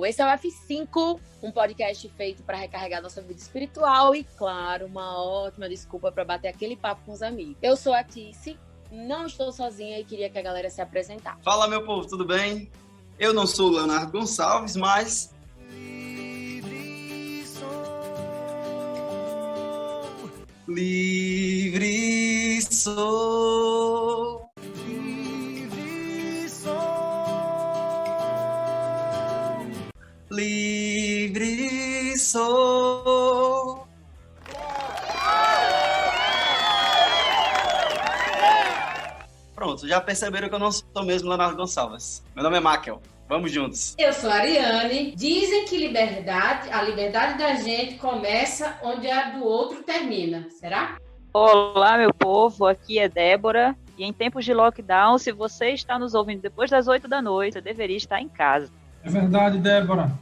Esse é o F5, um podcast feito para recarregar nossa vida espiritual e, claro, uma ótima desculpa para bater aquele papo com os amigos. Eu sou a Tice, não estou sozinha e queria que a galera se apresentasse. Fala, meu povo, tudo bem? Eu não sou o Leonardo Gonçalves, mas... Livre sou. Livre sou. Livre sou. Pronto, já perceberam que eu não sou mesmo Leonardo Gonçalves. Meu nome é Makel. Vamos juntos. Eu sou a Ariane. Dizem que a liberdade da gente começa onde a do outro termina. Será? Olá, meu povo. Aqui é Débora. E em tempos de lockdown, se você está nos ouvindo depois das 8 da noite, você deveria estar em casa. É verdade, Débora.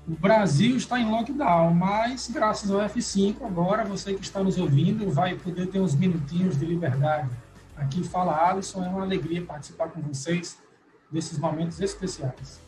O Brasil está em lockdown, mas graças ao F5, agora você que está nos ouvindo vai poder ter uns minutinhos de liberdade. Aqui fala Alisson, é uma alegria participar com vocês desses momentos especiais.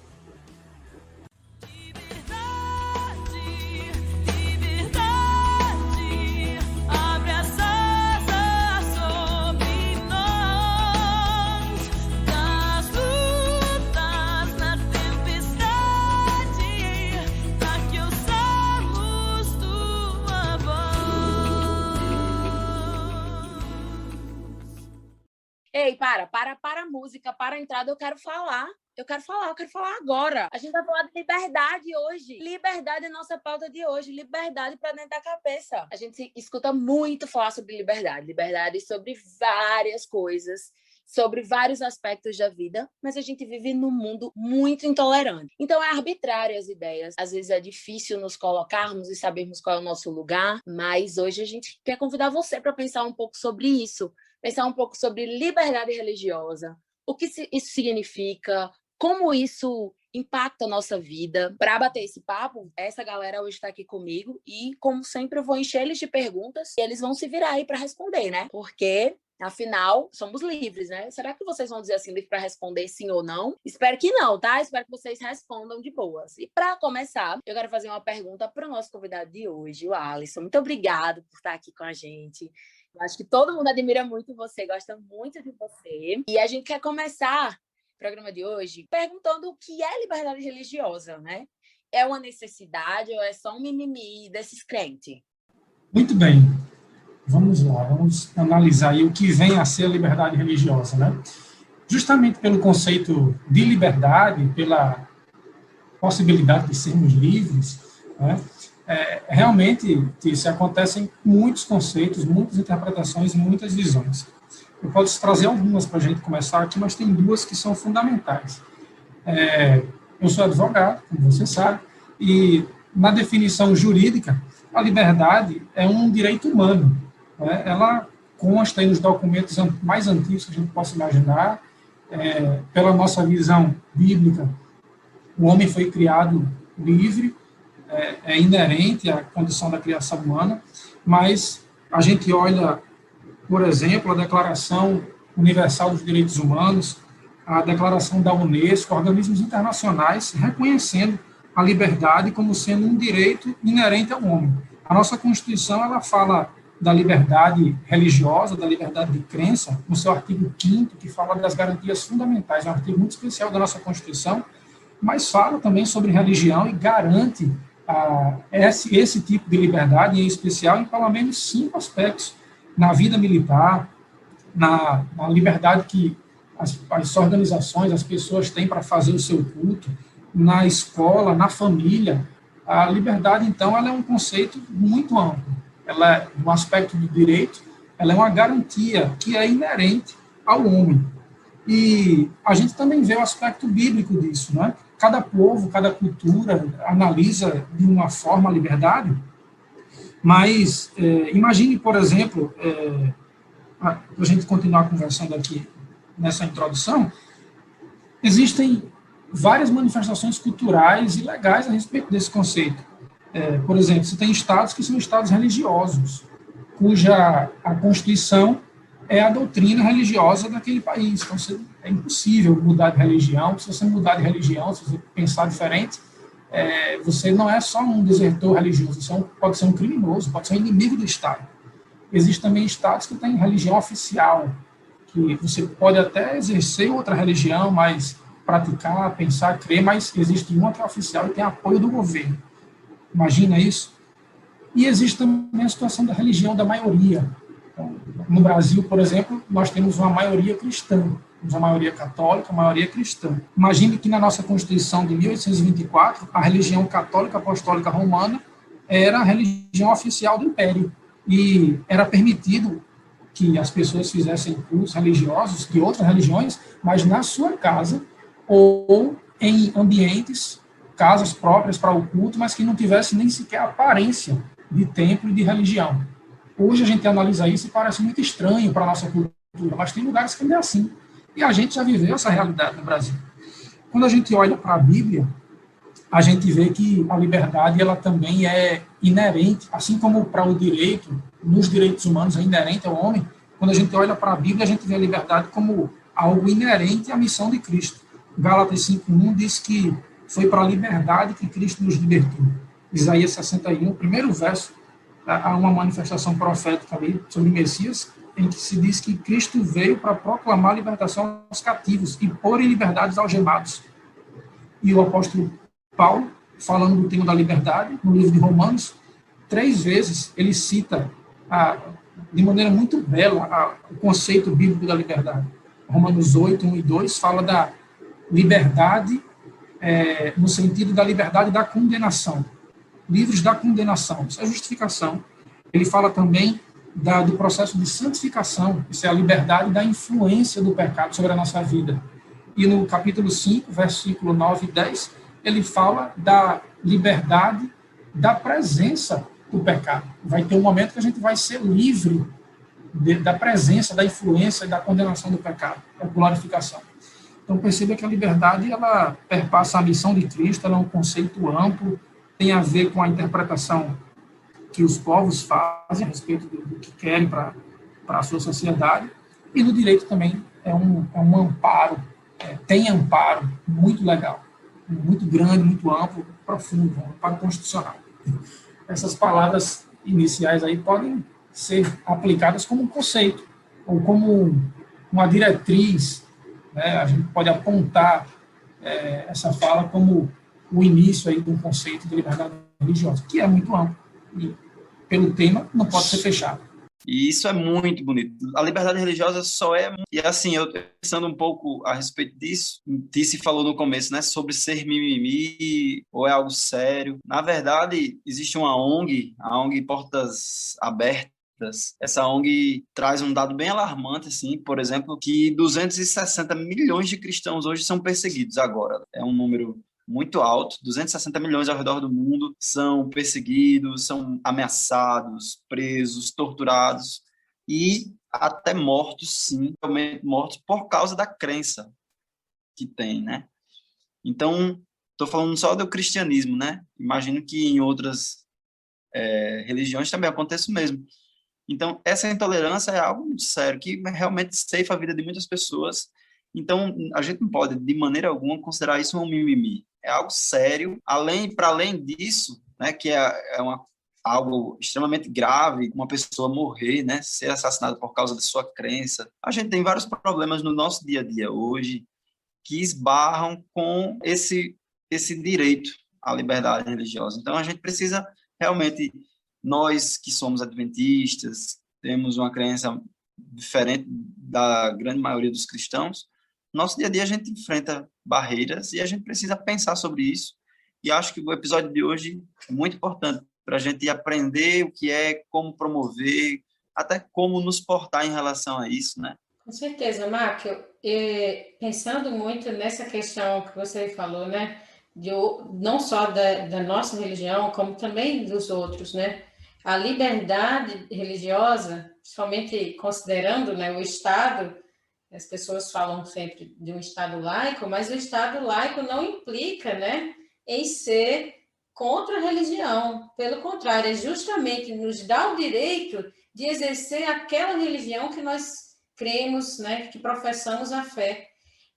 Ei, para a música, para a entrada, eu quero falar agora. A gente vai falar de liberdade hoje. Liberdade é nossa pauta de hoje. Liberdade para dentro da cabeça. A gente escuta muito falar sobre liberdade. Liberdade sobre várias coisas, sobre vários aspectos da vida, mas a gente vive num mundo muito intolerante. Então é arbitrário as ideias. Às vezes é difícil nos colocarmos e sabermos qual é o nosso lugar, mas hoje a gente quer convidar você para pensar um pouco sobre isso. Pensar um pouco sobre liberdade religiosa, o que isso significa, como isso impacta a nossa vida. Para bater esse papo, essa galera hoje está aqui comigo e, como sempre, eu vou encher eles de perguntas e eles vão se virar aí para responder, né? Porque, afinal, somos livres, né? Será que vocês vão dizer assim, livre para responder sim ou não? Espero que não, tá? Espero que vocês respondam de boas. E para começar, eu quero fazer uma pergunta para o nosso convidado de hoje, o Alisson. Muito obrigado por estar aqui com a gente. Eu acho que todo mundo admira muito você, gosta muito de você. E a gente quer começar o programa de hoje perguntando o que é liberdade religiosa, né? É uma necessidade ou é só um mimimi desses crentes? Muito bem. Vamos lá, vamos analisar aí o que vem a ser a liberdade religiosa, né? Justamente pelo conceito de liberdade, pela possibilidade de sermos livres, né? Realmente, isso acontecem muitos conceitos, muitas interpretações, muitas visões. Eu posso trazer algumas para a gente começar aqui, mas tem duas que são fundamentais. Eu sou advogado, como você sabe, e na definição jurídica, a liberdade é um direito humano. Né? Ela consta aí nos documentos mais antigos que a gente possa imaginar. Pela nossa visão bíblica, o homem foi criado livre, é inerente à condição da criação humana, mas a gente olha, por exemplo, a Declaração Universal dos Direitos Humanos, a Declaração da Unesco, organismos internacionais reconhecendo a liberdade como sendo um direito inerente ao homem. A nossa Constituição, ela fala da liberdade religiosa, da liberdade de crença, no seu artigo 5º, que fala das garantias fundamentais, é um artigo muito especial da nossa Constituição, mas fala também sobre religião e garante esse tipo de liberdade, em especial, em pelo menos 5 aspectos: na vida militar, na liberdade que as organizações, as pessoas têm para fazer o seu culto, na escola, na família. A liberdade, então, ela é um conceito muito amplo. Ela, no aspecto do direito, ela é uma garantia que é inerente ao homem. E a gente também vê o aspecto bíblico disso, não é? Cada povo, cada cultura analisa de uma forma a liberdade, mas imagine, por exemplo, para a gente continuar conversando aqui nessa introdução, existem várias manifestações culturais e legais a respeito desse conceito. Por exemplo, você tem estados que são estados religiosos, cuja a Constituição é a doutrina religiosa daquele país. Então, é impossível mudar de religião. Se você mudar de religião, se você pensar diferente, você não é só um desertor religioso, você pode ser um criminoso, pode ser um inimigo do Estado. Existem também estados que têm religião oficial, que você pode até exercer outra religião, mas praticar, pensar, crer, mas existe uma que é oficial e tem apoio do governo. Imagina isso. E existe também a situação da religião da maioria. Então, no Brasil, por exemplo, nós temos uma maioria cristã, temos uma maioria católica, uma maioria cristã. Imagine que na nossa Constituição de 1824, a religião católica apostólica romana era a religião oficial do Império. E era permitido que as pessoas fizessem cultos religiosos de outras religiões, mas na sua casa ou em ambientes, casas próprias para o culto, mas que não tivesse nem sequer aparência de templo e de religião. Hoje a gente analisa isso e parece muito estranho para a nossa cultura, mas tem lugares que não é assim. E a gente já viveu essa realidade no Brasil. Quando a gente olha para a Bíblia, a gente vê que a liberdade ela também é inerente, assim como para o direito, nos direitos humanos é inerente ao homem. Quando a gente olha para a Bíblia, a gente vê a liberdade como algo inerente à missão de Cristo. Gálatas 5:1 diz que foi para a liberdade que Cristo nos libertou. Isaías 61, primeiro verso, há uma manifestação profética ali sobre o Messias, em que se diz que Cristo veio para proclamar a libertação aos cativos e pôr em liberdade os algemados. E o apóstolo Paulo, falando do tema da liberdade, no livro de Romanos, 3 vezes ele cita, de maneira muito bela, o conceito bíblico da liberdade. Romanos 8, 1 e 2 fala da liberdade no sentido da liberdade da condenação. Livres da condenação, isso é justificação. Ele fala também do processo de santificação, isso é a liberdade da influência do pecado sobre a nossa vida. E no capítulo 5, versículo 9 e 10, ele fala da liberdade da presença do pecado. Vai ter um momento que a gente vai ser livre da presença, da influência e da condenação do pecado, da glorificação. Então, perceba que a liberdade, ela perpassa a missão de Cristo, ela é um conceito amplo, tem a ver com a interpretação que os povos fazem a respeito do que querem para a sua sociedade, e no direito também é um amparo, tem amparo muito legal, muito grande, muito amplo, profundo, um amparo constitucional. Essas palavras iniciais aí podem ser aplicadas como um conceito, ou como uma diretriz, né? A gente pode apontar essa fala como o início aí de um conceito de liberdade religiosa, que é muito amplo, e pelo tema não pode ser fechado. E isso é muito bonito. A liberdade religiosa só é... E assim, eu pensando um pouco a respeito disso, Tice falou no começo, né, sobre ser mimimi ou é algo sério. Na verdade, existe uma ONG, a ONG Portas Abertas. Essa ONG traz um dado bem alarmante, assim, por exemplo, que 260 milhões de cristãos hoje são perseguidos agora. É um número muito alto, 260 milhões ao redor do mundo são perseguidos, são ameaçados, presos, torturados e até mortos, sim, realmente mortos por causa da crença que tem, né? Então, estou falando só do cristianismo, né? Imagino que em outras religiões também aconteça o mesmo. Então, essa intolerância é algo muito sério, que realmente ceifa a vida de muitas pessoas. Então, a gente não pode, de maneira alguma, considerar isso um mimimi. É algo sério. Para além disso, né, que algo extremamente grave, uma pessoa morrer, né, ser assassinada por causa de sua crença. A gente tem vários problemas no nosso dia a dia hoje que esbarram com esse direito à liberdade religiosa. Então, a gente precisa realmente, nós que somos adventistas, temos uma crença diferente da grande maioria dos cristãos, nosso dia a dia a gente enfrenta barreiras e a gente precisa pensar sobre isso. E acho que o episódio de hoje é muito importante para a gente aprender o que é, como promover, até como nos portar em relação a isso, né? Com certeza, Marco. Pensando muito nessa questão que você falou, né? Não só da nossa religião, como também dos outros, né? A liberdade religiosa, principalmente considerando, né, o Estado. As pessoas falam sempre de um Estado laico, mas o Estado laico não implica, né, em ser contra a religião. Pelo contrário, é justamente nos dá o direito de exercer aquela religião que nós cremos, né, que professamos a fé.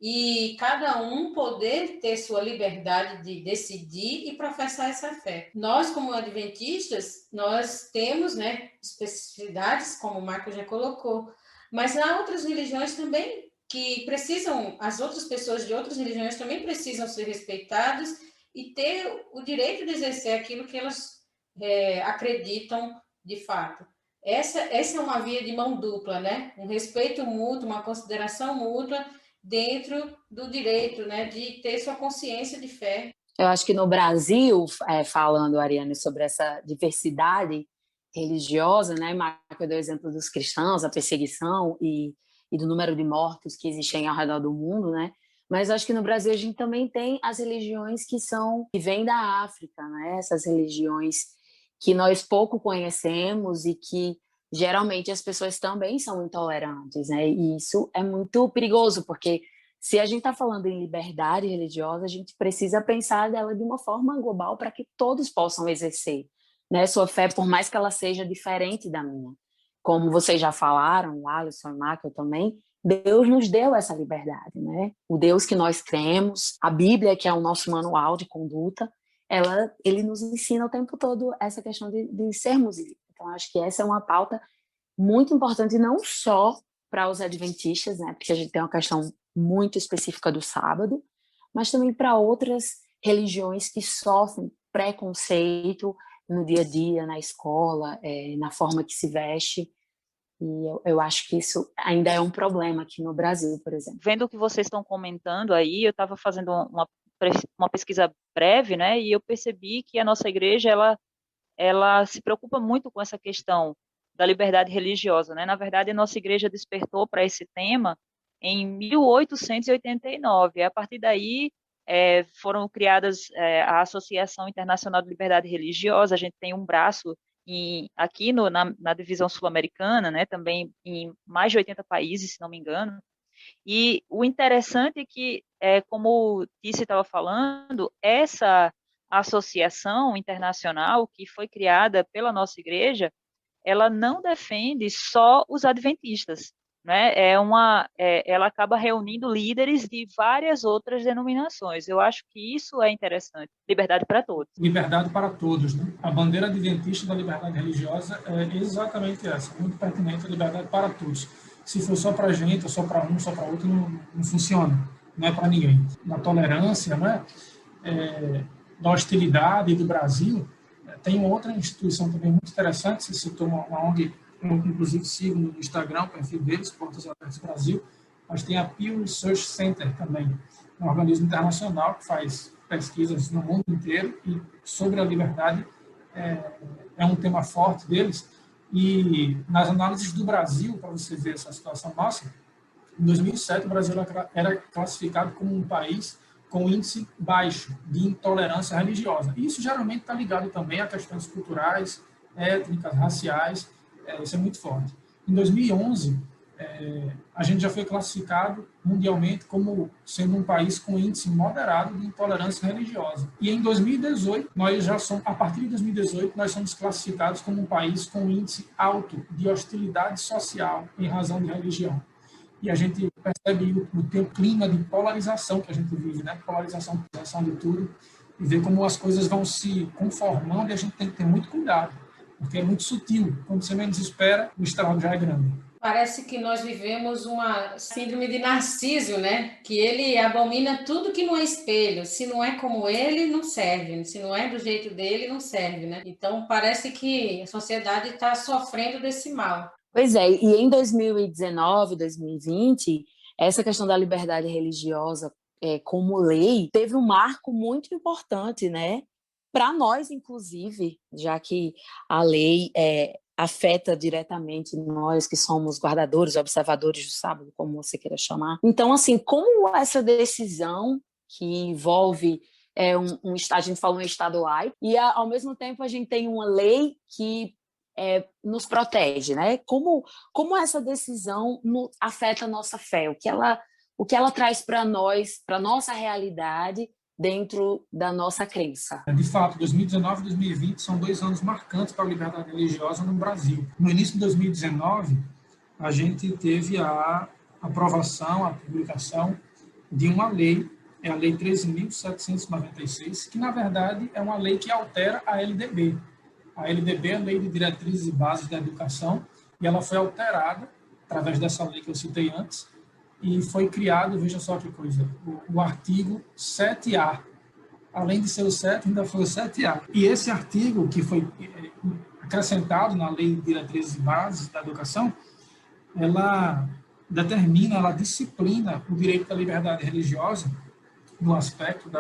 e cada um poder ter sua liberdade de decidir e professar essa fé. Nós, como adventistas, nós temos, né, especificidades, como o Marco já colocou, mas há outras religiões também que precisam, as outras pessoas de outras religiões também precisam ser respeitadas e ter o direito de exercer aquilo que elas acreditam de fato. Essa é uma via de mão dupla, né? Um respeito mútuo, uma consideração mútua dentro do direito, né? De ter sua consciência de fé. Eu acho que no Brasil, falando, Ariane, sobre essa diversidade religiosa, né? Marco deu o exemplo dos cristãos, a perseguição e do número de mortos que existem ao redor do mundo, né? Mas acho que no Brasil a gente também tem as religiões que vêm da África, né? Essas religiões que nós pouco conhecemos e que geralmente as pessoas também são intolerantes, né? E isso é muito perigoso, porque se a gente está falando em liberdade religiosa, a gente precisa pensar dela de uma forma global para que todos possam exercer, né, sua fé, por mais que ela seja diferente da minha. Como vocês já falaram, o Alisson e o Michael também, Deus nos deu essa liberdade, né? O Deus que nós cremos, a Bíblia, que é o nosso manual de conduta, ele nos ensina o tempo todo essa questão de sermos livres. Então, acho que essa é uma pauta muito importante, não só para os adventistas, né? Porque a gente tem uma questão muito específica do sábado, mas também para outras religiões que sofrem preconceito no dia a dia, na escola, na forma que se veste. E eu acho que isso ainda é um problema aqui no Brasil, por exemplo. Vendo o que vocês estão comentando aí, eu estava fazendo uma pesquisa breve, né? E eu percebi que a nossa igreja ela se preocupa muito com essa questão da liberdade religiosa, né? Na verdade, a nossa igreja despertou para esse tema em 1889. A partir daí, foram criadas a Associação Internacional de Liberdade Religiosa. A gente tem um braço aqui na divisão sul-americana, né? Também em mais de 80 países, se não me engano. E o interessante é que, como o Tice estava falando, essa associação internacional que foi criada pela nossa igreja, ela não defende só os adventistas, né? Ela acaba reunindo líderes de várias outras denominações. Eu acho que isso é interessante. Liberdade para todos. Liberdade para todos, né? A bandeira adventista da liberdade religiosa é exatamente essa, muito pertinente, a liberdade para todos. Se for só para a gente, ou só para um, só para outro, não funciona, não é para ninguém. Na tolerância, né? Da hostilidade do Brasil, tem uma outra instituição também muito interessante, você citou uma ONG, eu inclusive sigo no Instagram, o perfil deles, Portas Abertas Brasil, mas tem a Pew Research Center também, um organismo internacional que faz pesquisas no mundo inteiro e sobre a liberdade é um tema forte deles. E nas análises do Brasil, para você ver essa situação nossa, em 2007 o Brasil era classificado como um país com índice baixo de intolerância religiosa. Isso geralmente está ligado também a questões culturais, étnicas, raciais, isso é muito forte. Em 2011, a gente já foi classificado mundialmente como sendo um país com índice moderado de intolerância religiosa. E em 2018, a partir de 2018, nós somos classificados como um país com índice alto de hostilidade social em razão de religião. E a gente percebe o clima de polarização que a gente vive, né? Polarização de tudo, e ver como as coisas vão se conformando, e a gente tem que ter muito cuidado, porque é muito sutil. Quando você menos espera, o estrago já é grande. Parece que nós vivemos uma síndrome de Narciso, né? Que ele abomina tudo que não é espelho. Se não é como ele, não serve. Se não é do jeito dele, não serve, né? Então, parece que a sociedade está sofrendo desse mal. Pois é, e em 2019, 2020, essa questão da liberdade religiosa como lei teve um marco muito importante, né? Para nós, inclusive, já que a lei afeta diretamente nós que somos guardadores, observadores do sábado, como você queira chamar. Então, assim, como essa decisão que envolve a gente fala um estado laico, e ao mesmo tempo a gente tem uma lei que nos protege, né? Como essa decisão afeta a nossa fé, o que ela traz para nós, para nossa realidade, dentro da nossa crença. De fato, 2019 e 2020 são 2 anos marcantes para a liberdade religiosa no Brasil. No início de 2019, a gente teve a aprovação, a publicação de uma lei, é a Lei 13.796, que, na verdade, é uma lei que altera a LDB. A LDB é a Lei de Diretrizes e Bases da Educação, e ela foi alterada através dessa lei que eu citei antes, e foi criado, veja só que coisa, o artigo 7A. Além de ser o 7, ainda foi o 7A. E esse artigo, que foi acrescentado na Lei de Diretrizes e Bases da Educação, ela determina, ela disciplina o direito à liberdade religiosa no aspecto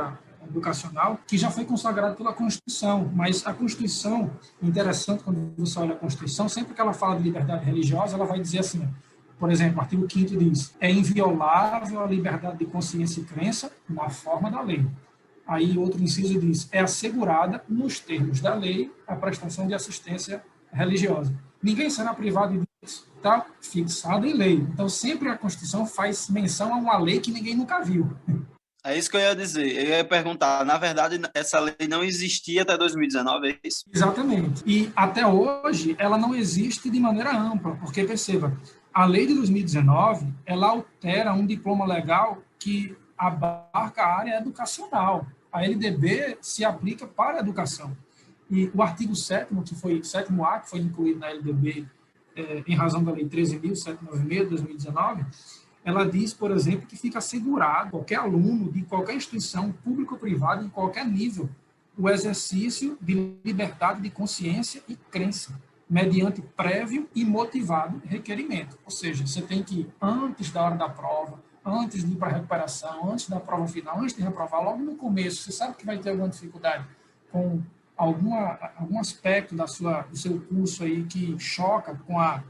educacional, que já foi consagrado pela Constituição. Mas a Constituição, interessante quando você olha a Constituição, sempre que ela fala de liberdade religiosa, ela vai dizer assim, por exemplo, o artigo 5º diz: é inviolável a liberdade de consciência e crença na forma da lei. Aí outro inciso diz: é assegurada, nos termos da lei, a prestação de assistência religiosa. Ninguém será privado disso, está fixado em lei. Então, sempre a Constituição faz menção a uma lei que ninguém nunca viu. É isso que eu ia dizer. Eu ia perguntar, na verdade, essa lei não existia até 2019, é isso? Exatamente. E até hoje, ela não existe de maneira ampla, porque, perceba, a lei de 2019, ela altera um diploma legal que abarca a área educacional. A LDB se aplica para a educação. E o artigo 7º, que foi 7º-A, que foi incluído na LDB em razão da Lei 13.796 de 2019, ela diz, por exemplo, que fica assegurado qualquer aluno de qualquer instituição pública ou privada, em qualquer nível, o exercício de liberdade de consciência e crença, mediante prévio e motivado requerimento. Ou seja, você tem que, antes da hora da prova, antes de ir para a recuperação, antes da prova final, antes de reprovar, logo no começo, você sabe que vai ter alguma dificuldade com algum aspecto do seu curso aí que choca com a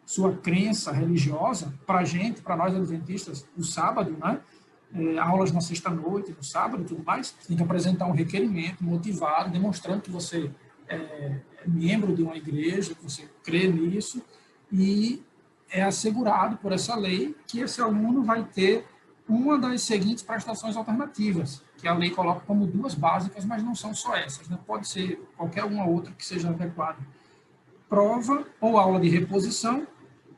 sua crença religiosa. Para a gente, para nós adventistas, o sábado, né? Aulas na sexta-noite, no sábado e tudo mais, tem que apresentar um requerimento motivado, demonstrando que você é membro de uma igreja, que você crê nisso, e é assegurado por essa lei que esse aluno vai ter uma das seguintes prestações alternativas, que a lei coloca como 2 básicas, mas não são só essas, né? Pode ser qualquer uma outra que seja adequada. Prova ou aula de reposição,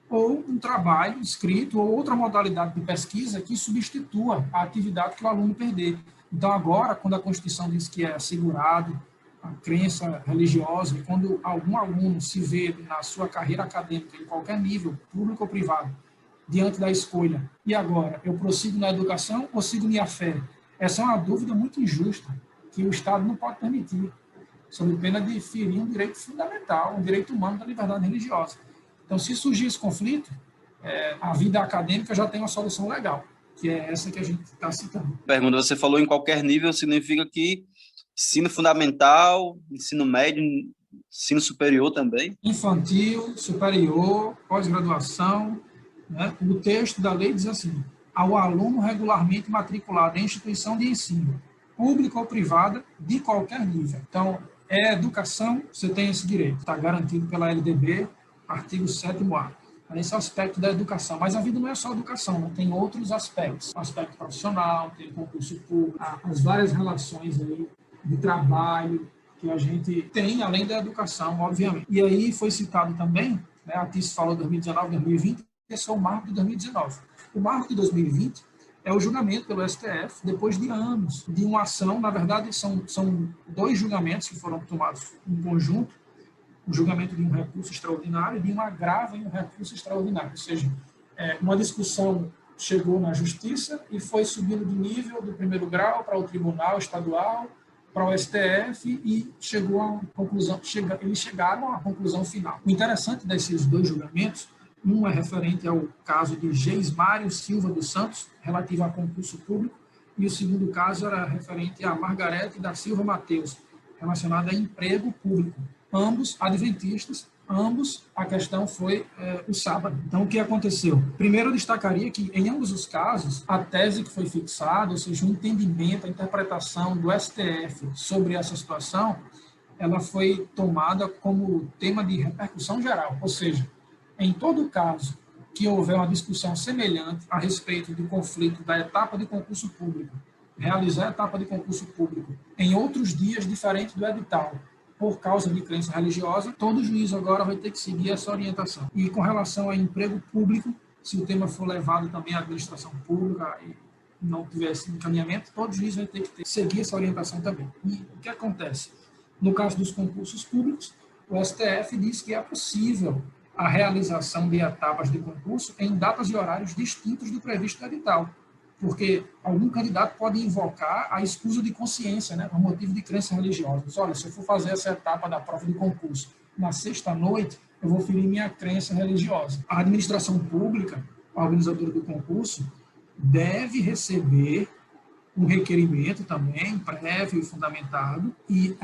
ou um trabalho escrito, ou outra modalidade de pesquisa que substitua a atividade que o aluno perder. Então, agora, quando a Constituição diz que é assegurado a crença religiosa, e quando algum aluno se vê na sua carreira acadêmica, em qualquer nível, público ou privado, diante da escolha, e agora, eu prossigo na educação ou sigo minha fé? Essa é uma dúvida muito injusta, que o Estado não pode permitir, sob pena de ferir um direito fundamental, um direito humano da liberdade religiosa. Então, se surgir esse conflito, a vida acadêmica já tem uma solução legal, que é essa que a gente está citando. Pergunta, você falou em qualquer nível, significa que ensino fundamental, ensino médio, ensino superior também? Infantil, superior, pós-graduação, né? O texto da lei diz assim: ao aluno regularmente matriculado em instituição de ensino, pública ou privada, de qualquer nível. Então, educação, você tem esse direito, está garantido pela LDB, artigo 7º-A. Esse é o aspecto da educação. Mas a vida não é só educação, né? Tem outros aspectos. O aspecto profissional, tem o concurso público, as várias relações aí de trabalho que a gente tem, além da educação, obviamente. E aí foi citado também, né, a Tice falou 2019, 2020, esse é o marco de 2019. O marco de 2020 é o julgamento pelo STF, depois de anos de uma ação. Na verdade, são 2 julgamentos que foram tomados em conjunto, o julgamento de um recurso extraordinário e de um agravo em um recurso extraordinário. Ou seja, uma discussão chegou na justiça e foi subindo de nível do 1º grau para o tribunal estadual, para o STF, e chegou a uma conclusão, eles chegaram a uma conclusão final. O interessante desses 2 julgamentos, um é referente ao caso de Geismário Silva dos Santos, relativo a concurso público, e o segundo caso era referente a Margarete da Silva Mateus, relacionada a emprego público. Ambos adventistas, ambos a questão foi o sábado. Então, o que aconteceu? Primeiro, eu destacaria que, em ambos os casos, a tese que foi fixada, ou seja, o entendimento, a interpretação do STF sobre essa situação, ela foi tomada como tema de repercussão geral. Ou seja, em todo caso que houver uma discussão semelhante a respeito do conflito da etapa de concurso público, realizar a etapa de concurso público em outros dias diferentes do edital, por causa de crença religiosa, todo juiz agora vai ter que seguir essa orientação. E com relação a emprego público, se o tema for levado também à administração pública não tiver esse encaminhamento, todo juiz vai ter que seguir essa orientação também. E o que acontece? No caso dos concursos públicos, o STF diz que é possível a realização de etapas de concurso em datas e horários distintos do previsto no edital, porque algum candidato pode invocar a escusa de consciência, né, por motivo de crença religiosa. Diz, olha, se eu for fazer essa etapa da prova de concurso na sexta-noite, eu vou ferir minha crença religiosa. A administração pública, a organizadora do concurso, deve receber um requerimento também, prévio e fundamentado, e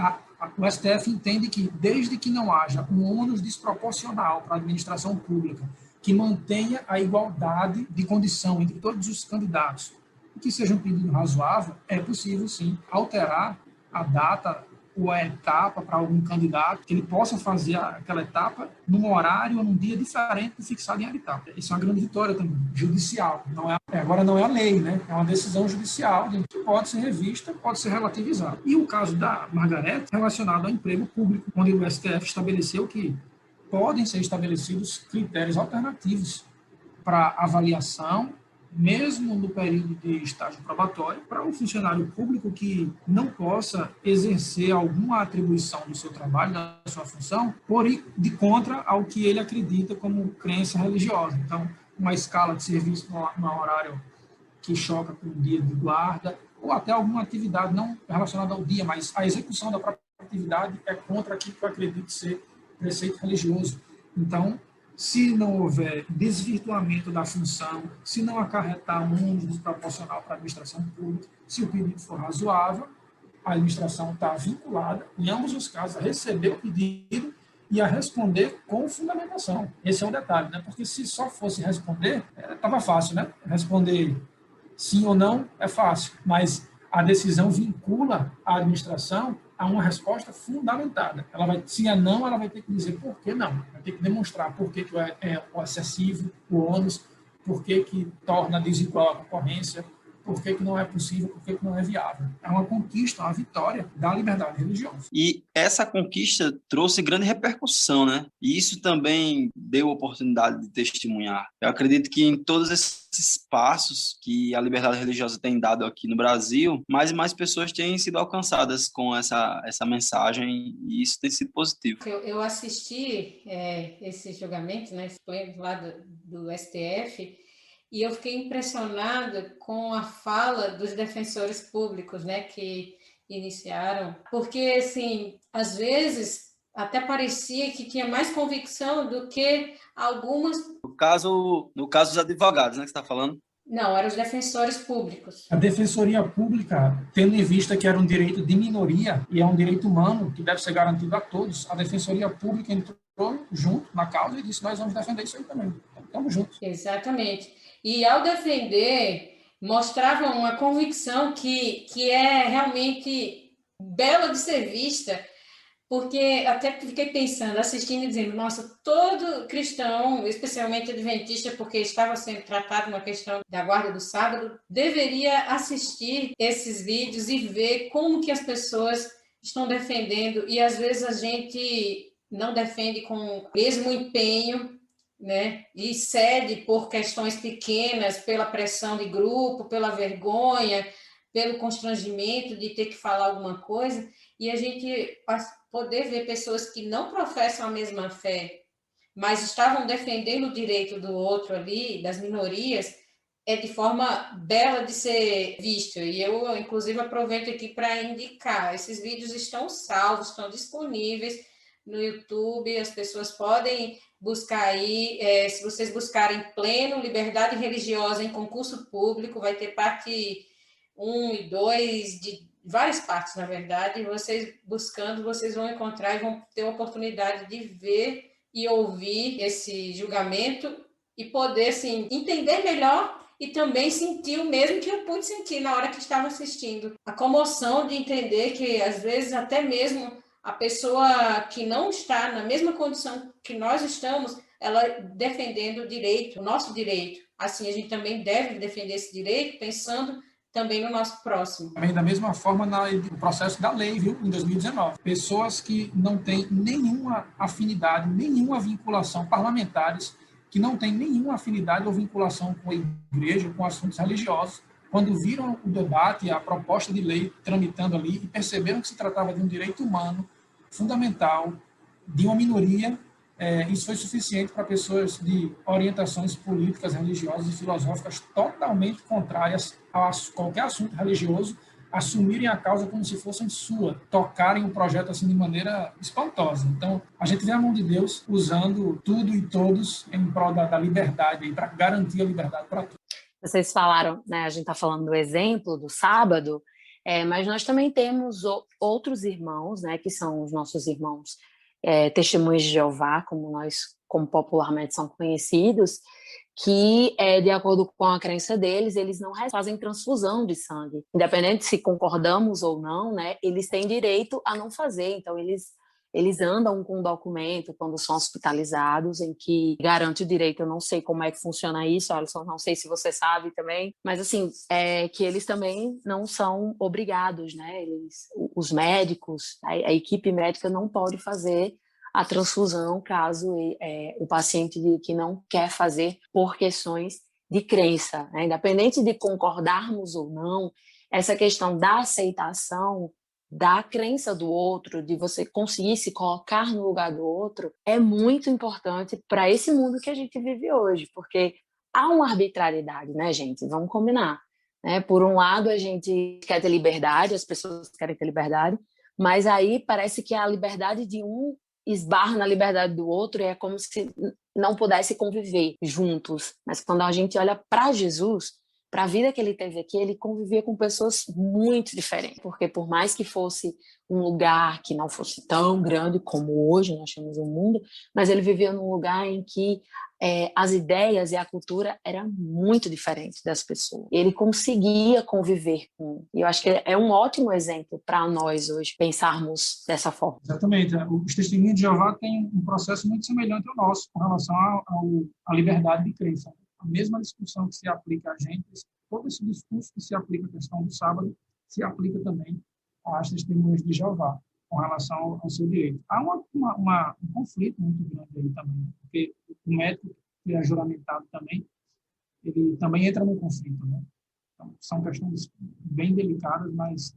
o STF entende que, desde que não haja um ônus desproporcional para a administração pública, que mantenha a igualdade de condição entre todos os candidatos, e que seja um pedido razoável, é possível, sim, alterar a data ou a etapa para algum candidato, que ele possa fazer aquela etapa num horário ou num dia diferente do fixado em edital. Isso é uma grande vitória também, judicial. Agora não é a lei, né? É uma decisão judicial que pode ser revista, pode ser relativizada. E o caso da Margarete, relacionado ao emprego público, onde o STF estabeleceu que podem ser estabelecidos critérios alternativos para avaliação, mesmo no período de estágio probatório, para um funcionário público que não possa exercer alguma atribuição do seu trabalho, da sua função, por ir de contra ao que ele acredita como crença religiosa. Então, uma escala de serviço no horário que choca com o dia de guarda, ou até alguma atividade não relacionada ao dia, mas a execução da própria atividade é contra aquilo que eu acredito ser preceito religioso. Então, se não houver desvirtuamento da função, se não acarretar um ônus desproporcional para a administração pública, se o pedido for razoável, a administração está vinculada, em ambos os casos, a receber o pedido e a responder com fundamentação. Esse é um detalhe, né? Porque se só fosse responder, estava fácil, né? Responder sim ou não é fácil, mas a decisão vincula a administração a uma resposta fundamentada. Se é não, ela vai ter que dizer por que não. Vai ter que demonstrar por que é o excessivo, o ônus, por que torna desigual a concorrência, por que não é possível, por que não é viável. É uma conquista, uma vitória da liberdade religiosa. E essa conquista trouxe grande repercussão, né? E isso também deu oportunidade de testemunhar. Eu acredito que em todos esses passos que a liberdade religiosa tem dado aqui no Brasil, mais e mais pessoas têm sido alcançadas com essa mensagem, e isso tem sido positivo. Eu assisti esse julgamento, né, lá do STF, e eu fiquei impressionada com a fala dos defensores públicos, né, que iniciaram, porque, assim, às vezes até parecia que tinha mais convicção do que algumas... No caso dos advogados, né, que você está falando? Não, eram os defensores públicos. A defensoria pública, tendo em vista que era um direito de minoria e é um direito humano que deve ser garantido a todos, a defensoria pública entrou junto na causa e disse, nós vamos defender isso aí também. Estamos juntos. Exatamente. E, ao defender, mostrava uma convicção que é realmente bela de ser vista, porque até fiquei pensando, assistindo e dizendo, nossa, todo cristão, especialmente adventista, porque estava sendo tratado uma questão da guarda do sábado, deveria assistir esses vídeos e ver como que as pessoas estão defendendo, e às vezes a gente não defende com o mesmo empenho, né? E cede por questões pequenas, pela pressão de grupo, pela vergonha, pelo constrangimento de ter que falar alguma coisa, e a gente poder ver pessoas que não professam a mesma fé, mas estavam defendendo o direito do outro ali, das minorias, é de forma bela de ser visto. E eu, inclusive, aproveito aqui para indicar, esses vídeos estão salvos, estão disponíveis no YouTube, as pessoas podem buscar aí, se vocês buscarem Pleno Liberdade Religiosa em Concurso Público, vai ter parte 1 e 2, de várias partes, na verdade, vocês buscando, vocês vão encontrar e vão ter a oportunidade de ver e ouvir esse julgamento e poder, assim, entender melhor e também sentir o mesmo que eu pude sentir na hora que estava assistindo. A comoção de entender que, às vezes, até mesmo a pessoa que não está na mesma condição que nós estamos, ela defendendo o direito, o nosso direito. Assim, a gente também deve defender esse direito, pensando também no nosso próximo. Também da mesma forma no processo da lei, viu, em 2019. Pessoas que não têm nenhuma afinidade, nenhuma vinculação, parlamentares, que não têm nenhuma afinidade ou vinculação com a igreja, com assuntos religiosos, quando viram o debate, a proposta de lei tramitando ali e perceberam que se tratava de um direito humano fundamental, de uma minoria, isso foi suficiente para pessoas de orientações políticas, religiosas e filosóficas totalmente contrárias a qualquer assunto religioso, assumirem a causa como se fossem sua, tocarem o projeto assim de maneira espantosa. Então, a gente vê a mão de Deus usando tudo e todos em prol da liberdade, para garantir a liberdade para todos. Vocês falaram, né, a gente está falando do exemplo do sábado, mas nós também temos outros irmãos, né, que são os nossos irmãos testemunhos de Jeová, como popularmente são conhecidos, que, de acordo com a crença deles, eles não fazem transfusão de sangue. Independente se concordamos ou não, né, eles têm direito a não fazer. Então, eles andam com um documento quando são hospitalizados, em que garante o direito. Eu não sei como é que funciona isso, Alisson, não sei se você sabe também, mas assim, que eles também não são obrigados, né? Os médicos, a equipe médica não pode fazer a transfusão caso o paciente que não quer fazer por questões de crença, né? Independente de concordarmos ou não, essa questão da aceitação da crença do outro, de você conseguir se colocar no lugar do outro, é muito importante para esse mundo que a gente vive hoje, porque há uma arbitrariedade, né, gente? Vamos combinar, né? Por um lado, a gente quer ter liberdade, as pessoas querem ter liberdade, mas aí parece que a liberdade de um esbarra na liberdade do outro e é como se não pudesse conviver juntos. Mas quando a gente olha para Jesus, para a vida que ele teve aqui, ele convivia com pessoas muito diferentes, porque por mais que fosse um lugar que não fosse tão grande como hoje nós temos o mundo, mas ele vivia num lugar em que as ideias e a cultura eram muito diferentes das pessoas. Ele conseguia conviver com. E eu acho que é um ótimo exemplo para nós hoje pensarmos dessa forma. Exatamente. Os testemunhos de Jeová têm um processo muito semelhante ao nosso com relação à liberdade de crença. A mesma discussão que se aplica a gente, todo esse discurso que se aplica à questão do sábado, se aplica também às testemunhas de Jeová, com relação ao seu direito. Há um conflito muito grande aí também, porque o método que é juramentado também, ele também entra no conflito, né? Então, são questões bem delicadas, mas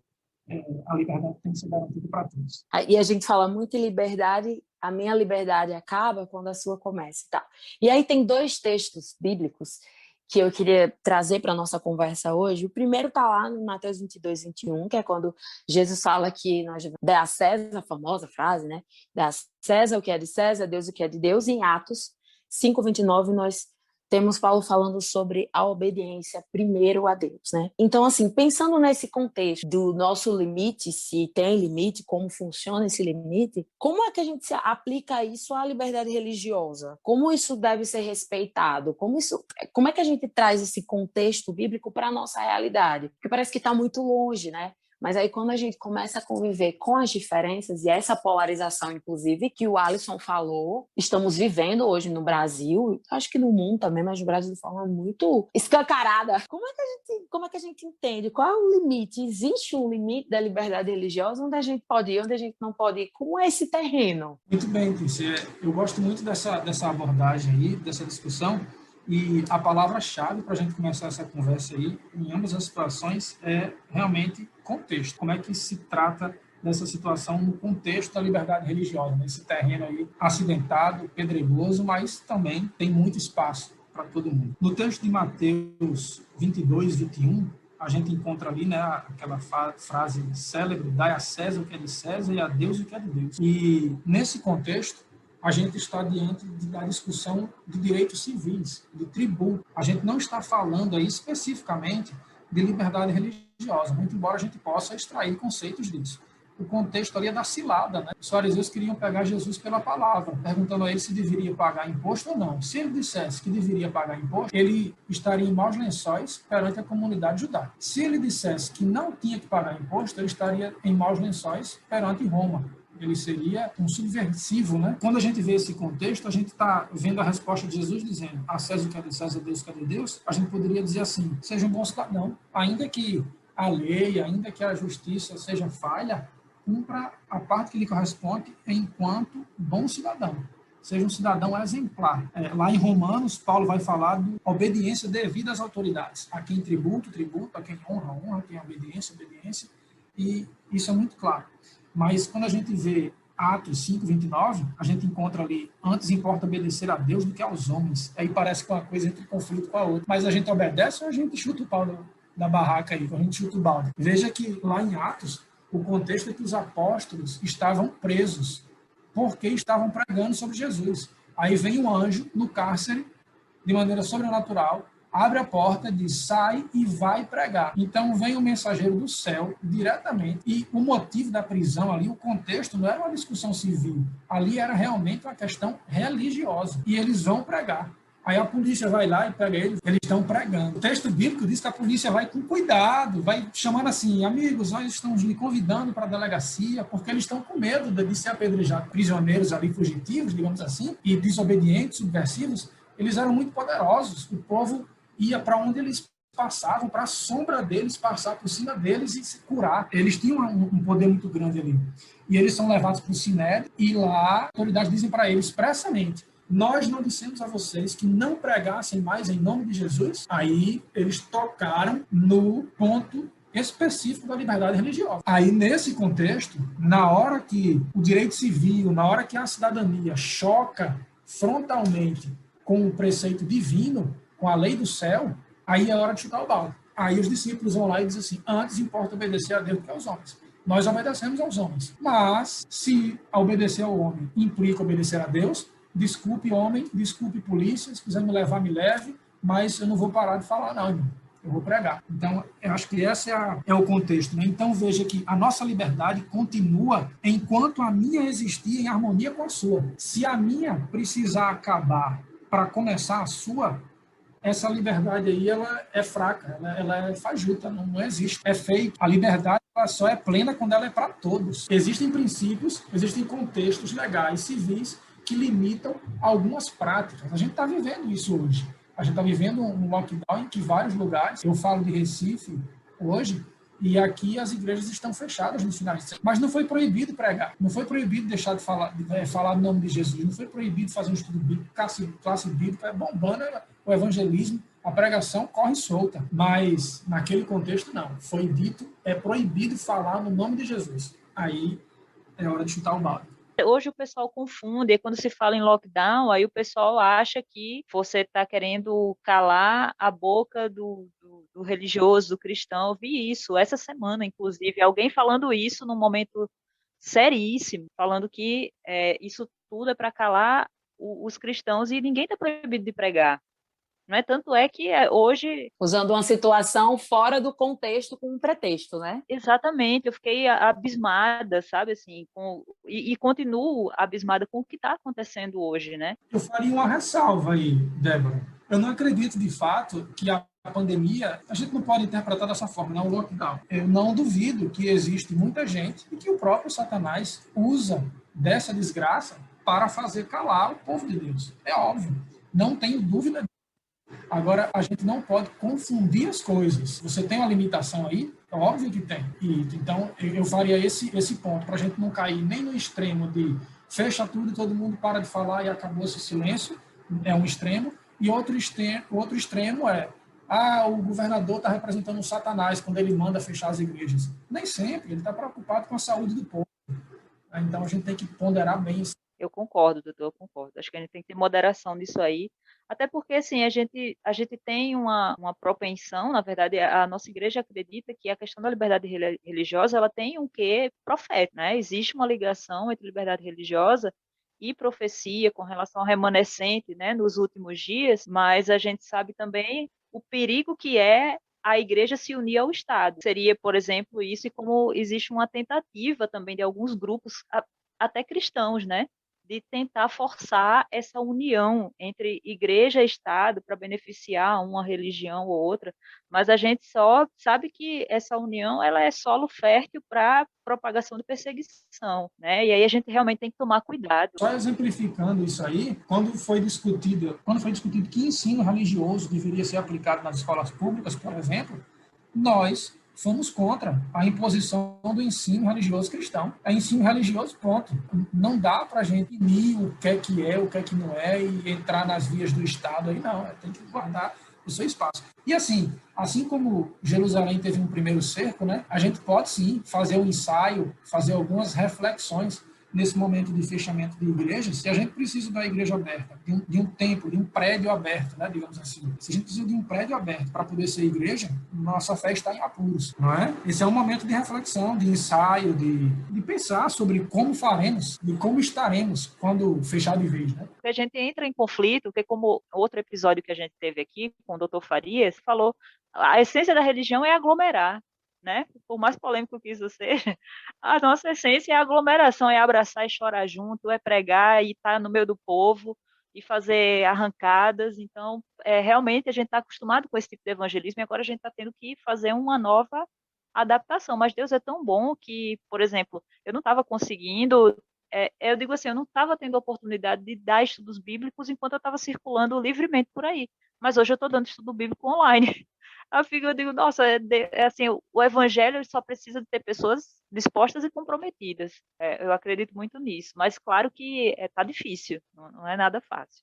a liberdade tem que ser garantida para todos. E a gente fala muito em liberdade, a minha liberdade acaba quando a sua começa. Tá? E aí tem 2 textos bíblicos que eu queria trazer para a nossa conversa hoje. O primeiro está lá no Mateus 22, 21, que é quando Jesus fala que nós dá a César, a famosa frase, né? Dá a César o que é de César, Deus o que é de Deus. E em Atos 5, 29, nós temos Paulo falando sobre a obediência primeiro a Deus, né? Então, assim, pensando nesse contexto do nosso limite, se tem limite, como funciona esse limite, como é que a gente aplica isso à liberdade religiosa? Como isso deve ser respeitado? Como é que a gente traz esse contexto bíblico para a nossa realidade? Porque parece que está muito longe, né? Mas aí quando a gente começa a conviver com as diferenças e essa polarização, inclusive, que o Alisson falou, estamos vivendo hoje no Brasil, acho que no mundo também, mas no Brasil de forma muito escancarada. Como é que a gente entende? Qual é o limite? Existe um limite da liberdade religiosa onde a gente pode ir, onde a gente não pode ir? Como é esse terreno? Muito bem, Tícia. Eu gosto muito dessa abordagem aí, dessa discussão. E a palavra-chave para a gente começar essa conversa aí, em ambas as situações, é realmente contexto. Como é que se trata dessa situação no contexto da liberdade religiosa, nesse terreno aí acidentado, pedregoso, mas também tem muito espaço para todo mundo. No texto de Mateus 22, 21, a gente encontra ali, né, aquela frase célebre, dai a César o que é de César e a Deus o que é de Deus. E nesse contexto, a gente está diante da discussão de direitos civis, de tributo. A gente não está falando aí especificamente de liberdade religiosa, muito embora a gente possa extrair conceitos disso. O contexto ali é da cilada, né? Os fariseus queriam pegar Jesus pela palavra, perguntando a ele se deveria pagar imposto ou não. Se ele dissesse que deveria pagar imposto, ele estaria em maus lençóis perante a comunidade judaica. Se ele dissesse que não tinha que pagar imposto, ele estaria em maus lençóis perante Roma. Ele seria um subversivo, né? Quando a gente vê esse contexto, a gente está vendo a resposta de Jesus dizendo a César o que é de César, Deus o que é de Deus. A gente poderia dizer assim, seja um bom cidadão, ainda que a lei, ainda que a justiça seja falha, cumpra a parte que lhe corresponde enquanto bom cidadão. seja um cidadão exemplar. Lá em Romanos, Paulo vai falar de obediência devida às autoridades. A quem tributo, tributo, a quem honra, honra, a quem obediência, obediência. E isso é muito claro. Mas quando a gente vê Atos 5:29, a gente encontra ali, antes importa obedecer a Deus do que aos homens. Aí parece que uma coisa entra em conflito com a outra. Mas a gente obedece ou a gente chuta o pau da barraca aí, a gente chuta o balde. Veja que lá em Atos, o contexto é que os apóstolos estavam presos porque estavam pregando sobre Jesus. Aí vem um anjo no cárcere, de maneira sobrenatural, abre a porta, diz, sai e vai pregar. Então vem o mensageiro do céu diretamente, e o motivo da prisão ali, o contexto não era uma discussão civil, ali era realmente uma questão religiosa, e eles vão pregar. Aí a polícia vai lá e pega eles estão pregando. O texto bíblico diz que a polícia vai com cuidado, vai chamando assim, amigos, nós estamos lhe convidando para a delegacia, porque eles estão com medo de ser apedrejados. Prisioneiros ali, fugitivos, digamos assim, e desobedientes, subversivos, eles eram muito poderosos. O povo ia para onde eles passavam, para a sombra deles, passar por cima deles e se curar. Eles tinham um poder muito grande ali. E eles são levados para o Sinédrio, e lá as autoridades dizem para eles expressamente, nós não dissemos a vocês que não pregassem mais em nome de Jesus? Aí eles tocaram no ponto específico da liberdade religiosa. Aí, nesse contexto, na hora que o direito civil, na hora que a cidadania choca frontalmente com o preceito divino, com a lei do céu, aí é hora de chutar o balde. Aí os discípulos vão lá e dizem assim, antes importa obedecer a Deus do que aos homens. Nós obedecemos aos homens. Mas, se obedecer ao homem implica obedecer a Deus, desculpe homem, desculpe polícia, se quiser me levar, me leve, mas eu não vou parar de falar não, irmão. Eu vou pregar. Então, eu acho que esse é o contexto, né? Então, veja que a nossa liberdade continua enquanto a minha existir em harmonia com a sua. Se a minha precisar acabar para começar a sua, essa liberdade aí, ela é fraca, ela é fajuta, não existe. É fake. A liberdade ela só é plena quando ela é para todos. Existem princípios, existem contextos legais, civis, que limitam algumas práticas. A gente está vivendo isso hoje. A gente está vivendo um lockdown em que vários lugares, eu falo de Recife hoje, e aqui as igrejas estão fechadas nos finais de semana. Mas não foi proibido pregar, não foi proibido deixar de falar no nome de Jesus, não foi proibido fazer um estudo bíblico, classe bíblica, bombando o evangelismo, a pregação corre solta. Mas naquele contexto não, foi dito, é proibido falar no nome de Jesus. Aí é hora de chutar o balde. Hoje o pessoal confunde, e quando se fala em lockdown, aí o pessoal acha que você está querendo calar a boca do religioso, do cristão. Eu vi isso essa semana, inclusive, alguém falando isso num momento seríssimo, falando que isso tudo é para calar os cristãos e ninguém está proibido de pregar. Não é? Tanto é que hoje... Usando uma situação fora do contexto com um pretexto, né? Exatamente, eu fiquei abismada, sabe, assim, e continuo abismada com o que está acontecendo hoje, né? Eu faria uma ressalva aí, Débora. Eu não acredito, de fato, que a pandemia, a gente não pode interpretar dessa forma, não, o lockdown. Eu não duvido que existe muita gente e que o próprio Satanás usa dessa desgraça para fazer calar o povo de Deus. É óbvio, não tenho dúvida. Agora, a gente não pode confundir as coisas. Você tem uma limitação aí? É óbvio que tem. Então, eu faria esse ponto, para a gente não cair nem no extremo de fecha tudo e todo mundo para de falar e acabou esse silêncio, é um extremo. E outro extremo é, o governador está representando o Satanás quando ele manda fechar as igrejas. Nem sempre, ele está preocupado com a saúde do povo. Então, a gente tem que ponderar bem isso. Eu concordo, doutor, eu concordo. Acho que a gente tem que ter moderação nisso aí. Até porque, assim, a gente tem uma propensão, na verdade, a nossa igreja acredita que a questão da liberdade religiosa, ela tem um quê profético, né? Existe uma ligação entre liberdade religiosa e profecia com relação ao remanescente, né, nos últimos dias, mas a gente sabe também o perigo que é a igreja se unir ao Estado. Seria, por exemplo, isso, e como existe uma tentativa também de alguns grupos, até cristãos, né, de tentar forçar essa união entre igreja e Estado para beneficiar uma religião ou outra, mas a gente só sabe que essa união ela é solo fértil para propagação de perseguição, né? E aí a gente realmente tem que tomar cuidado. Só exemplificando isso aí, quando foi discutido que ensino religioso deveria ser aplicado nas escolas públicas, por exemplo, nós fomos contra a imposição do ensino religioso cristão. É ensino religioso, ponto. Não dá para a gente unir o que é, o que não é, e entrar nas vias do Estado aí, não. Tem que guardar o seu espaço. E assim como Jerusalém teve um primeiro cerco, né, a gente pode sim fazer um ensaio, fazer algumas reflexões nesse momento de fechamento de igrejas, se a gente precisa da igreja aberta, de um templo, de um prédio aberto, né, digamos assim. Se a gente precisa de um prédio aberto para poder ser igreja, nossa fé está em apuros, não é? Esse é um momento de reflexão, de ensaio, de pensar sobre como faremos e como estaremos quando fechar de vez, né? A gente entra em conflito, porque como outro episódio que a gente teve aqui com o Dr. Farias, falou, a essência da religião é aglomerar, né? Por mais polêmico que isso seja, a nossa essência é a aglomeração, é abraçar e chorar junto, é pregar e estar no meio do povo e fazer arrancadas. Então, realmente a gente está acostumado com esse tipo de evangelismo e agora a gente está tendo que fazer uma nova adaptação. Mas Deus é tão bom que, por exemplo, eu não estava conseguindo, eu digo assim, eu não estava tendo a oportunidade de dar estudos bíblicos enquanto eu estava circulando livremente por aí. Mas hoje eu estou dando estudo bíblico online. Eu digo, nossa, assim, o evangelho só precisa de ter pessoas dispostas e comprometidas. Eu acredito muito nisso, mas claro que tá difícil, não é nada fácil.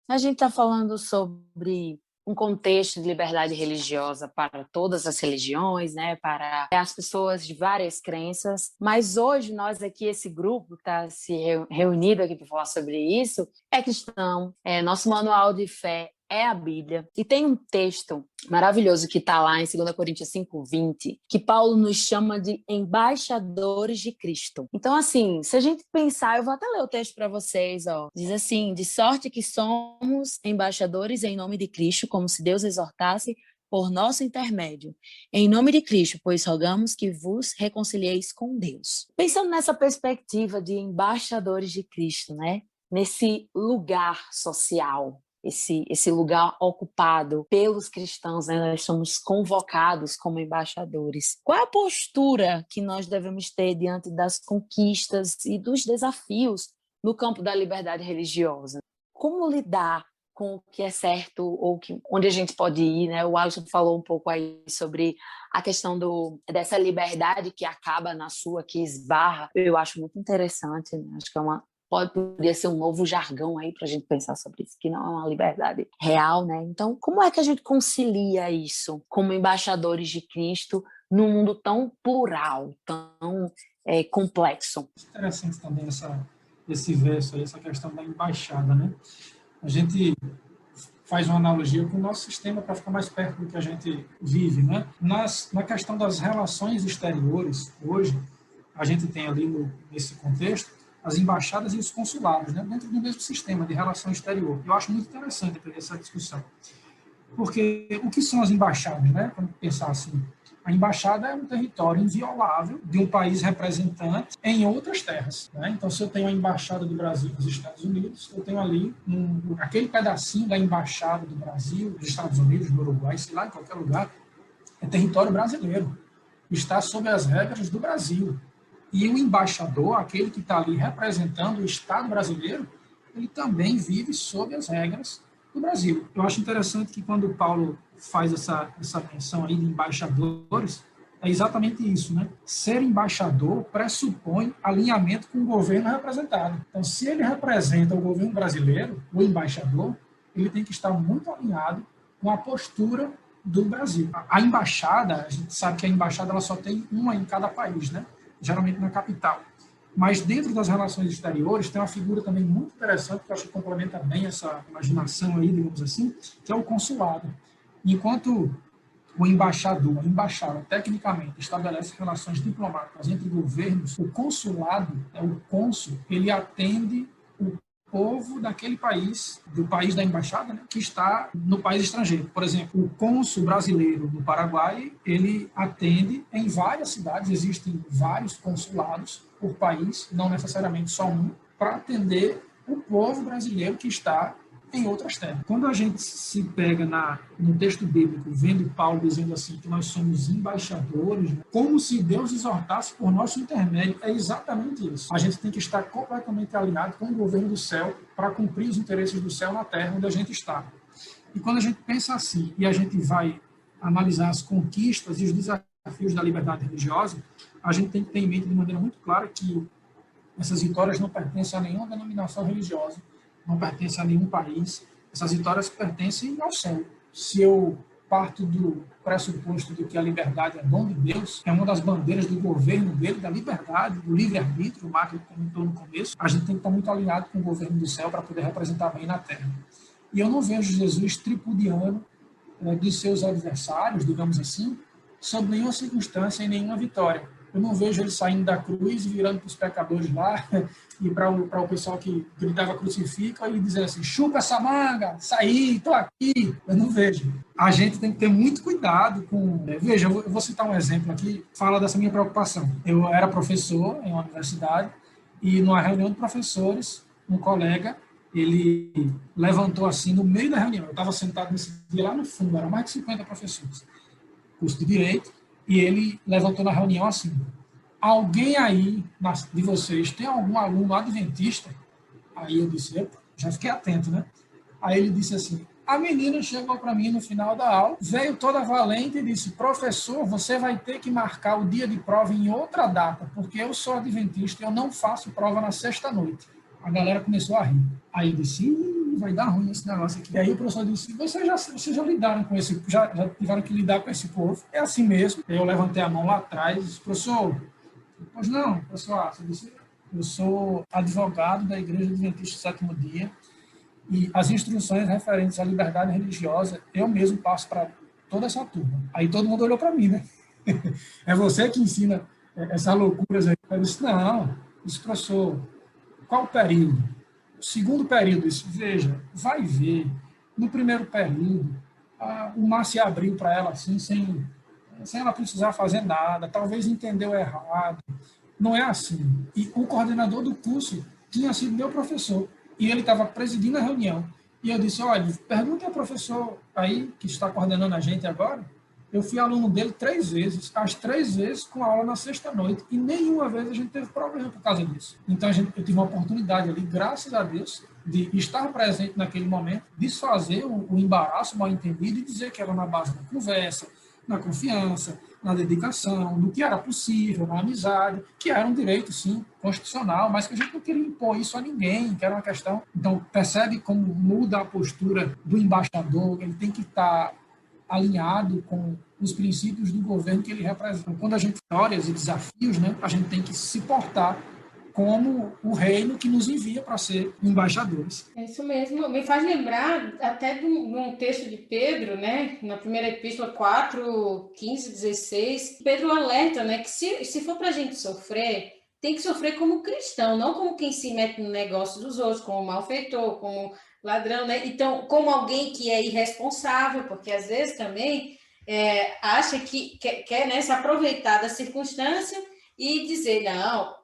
A gente está falando sobre um contexto de liberdade religiosa para todas as religiões, né, para as pessoas de várias crenças, mas hoje nós aqui, esse grupo está se reunido aqui para falar sobre isso, é cristão, nosso manual de fé é a Bíblia, e tem um texto maravilhoso que está lá em 2 Coríntios 5:20, que Paulo nos chama de embaixadores de Cristo. Então, assim, se a gente pensar, eu vou até ler o texto para vocês, ó. Diz assim, de sorte que somos embaixadores em nome de Cristo, como se Deus exortasse por nosso intermédio. Em nome de Cristo, pois rogamos que vos reconcilieis com Deus. Pensando nessa perspectiva de embaixadores de Cristo, né? Nesse lugar social, esse lugar ocupado pelos cristãos, né? Nós somos convocados como embaixadores. Qual é a postura que nós devemos ter diante das conquistas e dos desafios no campo da liberdade religiosa? Como lidar com o que é certo ou onde a gente pode ir, né? O Alisson falou um pouco aí sobre a questão dessa liberdade que acaba na sua, que esbarra. Eu acho muito interessante, né? Acho que poderia ser um novo jargão aí para a gente pensar sobre isso, que não é uma liberdade real, né? Então, como é que a gente concilia isso como embaixadores de Cristo num mundo tão plural, tão complexo? Interessante também esse verso aí, essa questão da embaixada, né? A gente faz uma analogia com o nosso sistema para ficar mais perto do que a gente vive, né? Na questão das relações exteriores, hoje, a gente tem ali nesse contexto as embaixadas e os consulados, né, dentro do mesmo sistema de relação exterior. Eu acho muito interessante essa discussão. Porque o que são as embaixadas, né? Vamos pensar assim. A embaixada é um território inviolável de um país representante em outras terras, né? Então, se eu tenho a embaixada do Brasil nos Estados Unidos, eu tenho ali aquele pedacinho da embaixada do Brasil, dos Estados Unidos, do Uruguai, sei lá, em qualquer lugar, é território brasileiro. Está sob as regras do Brasil. E o embaixador, aquele que está ali representando o Estado brasileiro, ele também vive sob as regras do Brasil. Eu acho interessante que quando o Paulo faz essa menção aí de embaixadores, é exatamente isso, né? Ser embaixador pressupõe alinhamento com o governo representado. Então, se ele representa o governo brasileiro, o embaixador, ele tem que estar muito alinhado com a postura do Brasil. A embaixada, a gente sabe que a embaixada ela só tem uma em cada país, né? Geralmente na capital. Mas dentro das relações exteriores tem uma figura também muito interessante, que eu acho que complementa bem essa imaginação aí, digamos assim, que é o consulado. Enquanto o embaixador, a embaixada, tecnicamente, estabelece relações diplomáticas entre governos, o consulado, o cônsul, ele atende o povo daquele país, do país da embaixada, né, que está no país estrangeiro. Por exemplo, o cônsul brasileiro no Paraguai, ele atende em várias cidades, existem vários consulados por país, não necessariamente só um, para atender o povo brasileiro que está em outras terras. Quando a gente se pega no texto bíblico, vendo Paulo dizendo assim que nós somos embaixadores, né, como se Deus exortasse por nosso intermédio, é exatamente isso. A gente tem que estar completamente alinhado com o governo do céu para cumprir os interesses do céu na terra onde a gente está. E quando a gente pensa assim, e a gente vai analisar as conquistas e os desafios da liberdade religiosa, a gente tem que ter em mente de maneira muito clara que essas vitórias não pertencem a nenhuma denominação religiosa, não pertencem a nenhum país. Essas vitórias pertencem ao céu. Se eu parto do pressuposto de que a liberdade é dom de Deus, é uma das bandeiras do governo dele, da liberdade, do livre-arbítrio, o Marco comentou no começo, a gente tem que estar muito alinhado com o governo do céu para poder representar bem na terra. E eu não vejo Jesus tripudiando dos seus adversários, digamos assim, sob nenhuma circunstância e nenhuma vitória. Eu não vejo ele saindo da cruz e virando para os pecadores lá e para o pessoal que gritava crucifica e dizer assim, chupa essa manga, saí, estou aqui. Eu não vejo. A gente tem que ter muito cuidado com... Veja, eu vou citar um exemplo aqui, fala dessa minha preocupação. Eu era professor em uma universidade e numa reunião de professores, um colega, ele levantou assim no meio da reunião. Eu estava sentado nesse dia lá no fundo, eram mais de 50 professores, curso de Direito, e ele levantou na reunião assim, alguém aí de vocês tem algum aluno adventista? Aí eu disse, epa, já fiquei atento, né? Aí ele disse assim, a menina chegou para mim no final da aula, veio toda valente e disse, professor, você vai ter que marcar o dia de prova em outra data, porque eu sou adventista e eu não faço prova na sexta-noite. A galera começou a rir. Aí eu disse, vai dar ruim esse negócio aqui. E aí o professor disse, vocês já lidaram com esse, já tiveram que lidar com esse povo? É assim mesmo. Aí eu levantei a mão lá atrás e disse, professor, pois não, professor, eu disse, eu sou advogado da Igreja Adventista do Sétimo Dia e as instruções referentes à liberdade religiosa eu mesmo passo para toda essa turma. Aí todo mundo olhou para mim, né? É você que ensina essas loucuras aí. Eu disse, não, disse, professor, qual o período? O segundo período, disse, veja, vai ver, no primeiro período, o mar se abriu para ela assim, sem ela precisar fazer nada, talvez entendeu errado. Não é assim. E o coordenador do curso tinha sido meu professor, e ele estava presidindo a reunião. E eu disse, olha, pergunta ao professor aí, que está coordenando a gente agora, eu fui aluno dele 3 vezes, as 3 vezes com aula na sexta-noite, e nenhuma vez a gente teve problema por causa disso. Então, eu tive uma oportunidade ali, graças a Deus, de estar presente naquele momento, desfazer o embaraço mal entendido e dizer que era na base da conversa, na confiança, na dedicação, no que era possível, na amizade, que era um direito, sim, constitucional, mas que a gente não queria impor isso a ninguém, que era uma questão... Então, percebe como muda a postura do embaixador, ele tem que estar alinhado com os princípios do governo que ele representa. Quando a gente tem histórias e desafios, né, a gente tem que se portar como o reino que nos envia para ser embaixadores. É isso mesmo. Me faz lembrar até de um texto de Pedro, né, na primeira epístola 4, 15, 16. Pedro alerta, né, que se for para a gente sofrer, tem que sofrer como cristão, não como quem se mete no negócio dos outros, como malfeitor, como ladrão, né? Então, como alguém que é irresponsável, porque às vezes também acha que quer, né, se aproveitar da circunstância e dizer, não,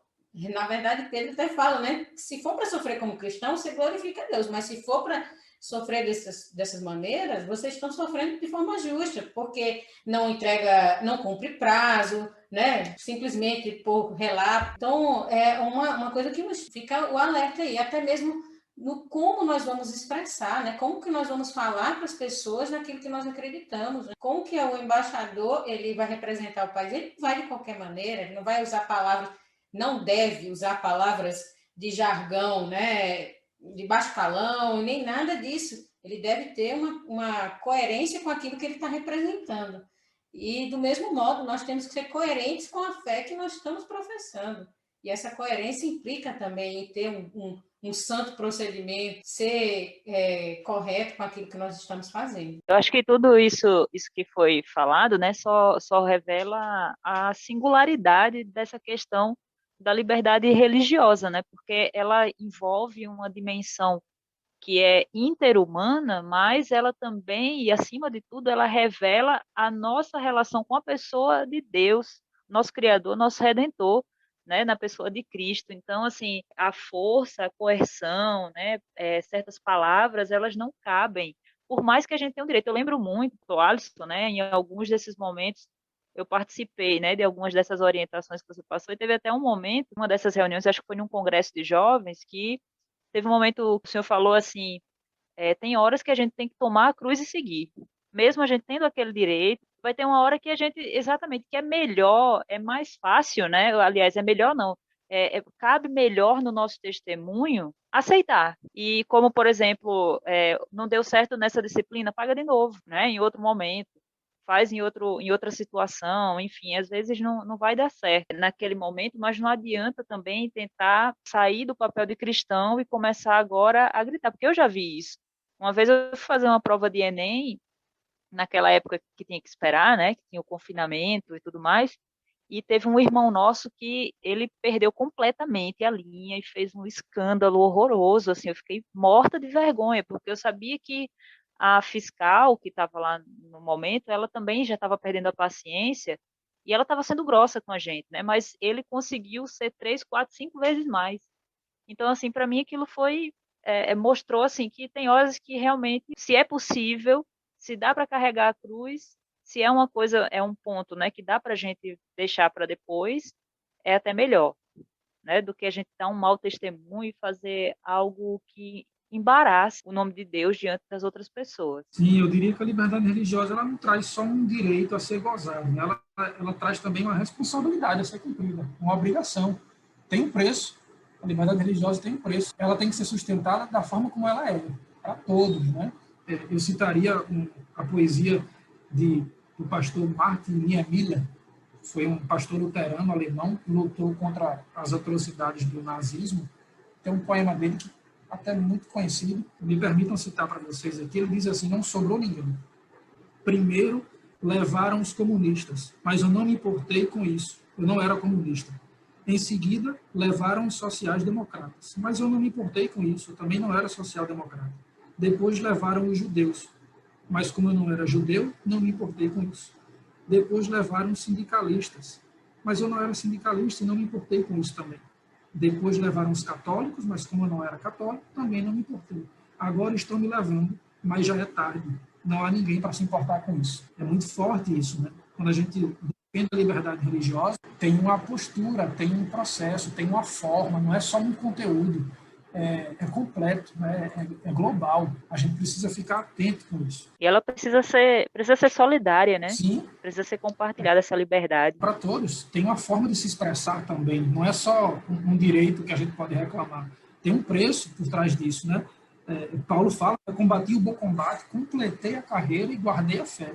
na verdade Pedro até fala, né, se for para sofrer como cristão, você glorifica a Deus, mas se for para sofrer dessas maneiras, vocês estão sofrendo de forma justa, porque não entrega, não cumpre prazo, né, simplesmente por relato. Então, é uma coisa que nos fica o alerta aí, até mesmo no como nós vamos expressar, né? Como que nós vamos falar para as pessoas naquilo que nós acreditamos, né? Como que o embaixador ele vai representar o país? Ele não vai de qualquer maneira, ele não vai usar palavras, não deve usar palavras de jargão, né? De baixo calão, nem nada disso. Ele deve ter uma coerência com aquilo que ele está representando. E, do mesmo modo, nós temos que ser coerentes com a fé que nós estamos professando. E essa coerência implica também em ter um santo procedimento, ser correto com aquilo que nós estamos fazendo. Eu acho que tudo isso que foi falado, né, só revela a singularidade dessa questão da liberdade religiosa, né, porque ela envolve uma dimensão que é interhumana, mas ela também, e acima de tudo, ela revela a nossa relação com a pessoa de Deus, nosso Criador, nosso Redentor, né, na pessoa de Cristo. Então, assim, a força, a coerção, né, certas palavras, elas não cabem, por mais que a gente tenha o direito. Eu lembro muito do Alisson, né, em alguns desses momentos, eu participei, né, de algumas dessas orientações que você passou, e teve até um momento, uma dessas reuniões, acho que foi num congresso de jovens, que teve um momento que o senhor falou assim, tem horas que a gente tem que tomar a cruz e seguir. Mesmo a gente tendo aquele direito, vai ter uma hora que a gente, exatamente, que é melhor, é mais fácil, né? Aliás, é melhor não. Cabe melhor no nosso testemunho aceitar. E como, por exemplo, não deu certo nessa disciplina, paga de novo, né? Em outro momento. Faz em outra situação, enfim, às vezes não vai dar certo naquele momento, mas não adianta também tentar sair do papel de cristão e começar agora a gritar, porque eu já vi isso. Uma vez eu fui fazer uma prova de Enem, naquela época que tinha que esperar, né, que tinha o confinamento e tudo mais, e teve um irmão nosso que ele perdeu completamente a linha e fez um escândalo horroroso, assim, eu fiquei morta de vergonha, porque eu sabia que a fiscal que estava lá no momento, ela também já estava perdendo a paciência e ela estava sendo grossa com a gente, né, mas ele conseguiu ser 3, 4, 5 vezes mais. Então, assim, para mim aquilo foi mostrou assim que tem horas que realmente, se é possível, se dá para carregar a cruz, se é uma coisa, é um ponto, né, que dá para a gente deixar para depois, é até melhor, né, do que a gente dar um mau testemunho e fazer algo que embarace o nome de Deus diante das outras pessoas. Sim, eu diria que a liberdade religiosa ela não traz só um direito a ser gozado, né? Ela traz também uma responsabilidade a ser cumprida, uma obrigação. Tem um preço, a liberdade religiosa tem um preço. Ela tem que ser sustentada da forma como ela é, para todos, né? Eu citaria a poesia do pastor Martin Niemöller, foi um pastor luterano alemão que lutou contra as atrocidades do nazismo. Tem um poema dele que até muito conhecido, me permitam citar para vocês aqui, ele diz assim: não sobrou ninguém. Primeiro levaram os comunistas, mas eu não me importei com isso, eu não era comunista. Em seguida, levaram os sociais-democratas, mas eu não me importei com isso, eu também não era social-democrata. Depois levaram os judeus, mas como eu não era judeu, não me importei com isso. Depois levaram os sindicalistas, mas eu não era sindicalista e não me importei com isso também. Depois levaram os católicos, mas como eu não era católico, também não me importei. Agora estão me levando, mas já é tarde. Não há ninguém para se importar com isso. É muito forte isso, né? Quando a gente defende a liberdade religiosa, tem uma postura, tem um processo, tem uma forma, não é só um conteúdo. É completo, né? É global. A gente precisa ficar atento com isso. E ela precisa ser solidária, né? Sim. Precisa ser compartilhada essa liberdade. Para todos. Tem uma forma de se expressar também. Não é só um direito que a gente pode reclamar. Tem um preço por trás disso, né? Paulo fala: eu combati o bom combate, completei a carreira e guardei a fé.